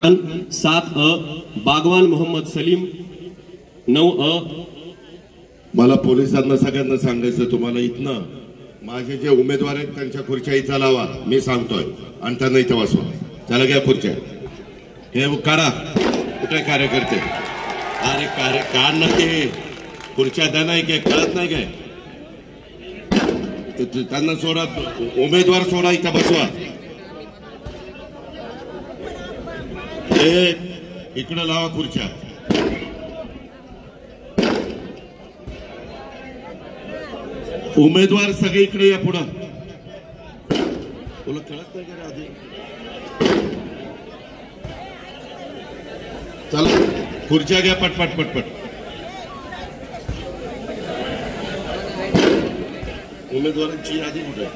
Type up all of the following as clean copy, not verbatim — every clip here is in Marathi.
7 बागवान मोहम्मद सलीम 9 मला पोलिसांना सगळ्यांना सांगायचं तुम्हाला इथनं माझे जे उमेदवार आहेत त्यांच्या खुर्च्या इथं लावा मी सांगतोय आणि त्यांना इथं बसवा चला घ्या खुर्च्या हे काढा कुठे कार्यकर्ते अरे काढ ना ते खुर्च्या द्या नाही काय कळत नाही काय त्यांना सोडा उमेदवार सोडा इथं बसवा इकडे लावा खुर्च्या उमेदवार सगळे इकडे या पुढं तुला कळत नाही का आधी चला खुर्च्या घ्या पटपट पटपट उमेदवारांची यादी कुठे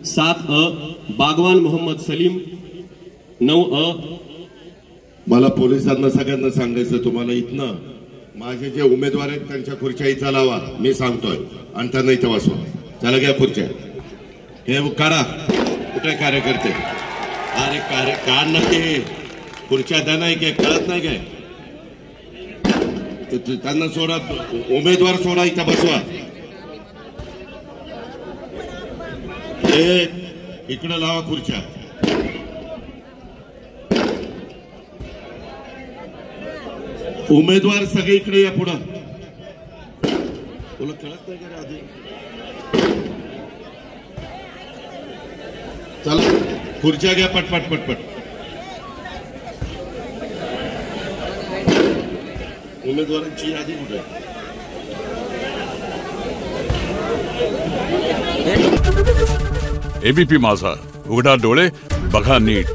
7 बागवान मोहम्मद सलीम 9 मला पोलिसांना सगळ्यांना सांगायचं तुम्हाला इथनं माझे जे उमेदवार आहेत त्यांच्या खुर्च्या इथं लावा मी सांगतोय आणि त्यांना इथं बसवा चला घ्या खुर्च्या हे काढा कुठे कार्यकर्ते अरे काढ ना ते खुर्च्या द्या नाही काय कळत नाही काय त्यांना सोडा उमेदवार सोडा इथं बसवा इकडे लावा खुर्च्या उमेदवार सगळे इकडे या पुढं तुला कळत नाही का आधी चला खुर्च्या घ्या पटपट पटपट उमेदवारांची यादी कुठे एबीपी माझा उघडा डोळे बघा नीट।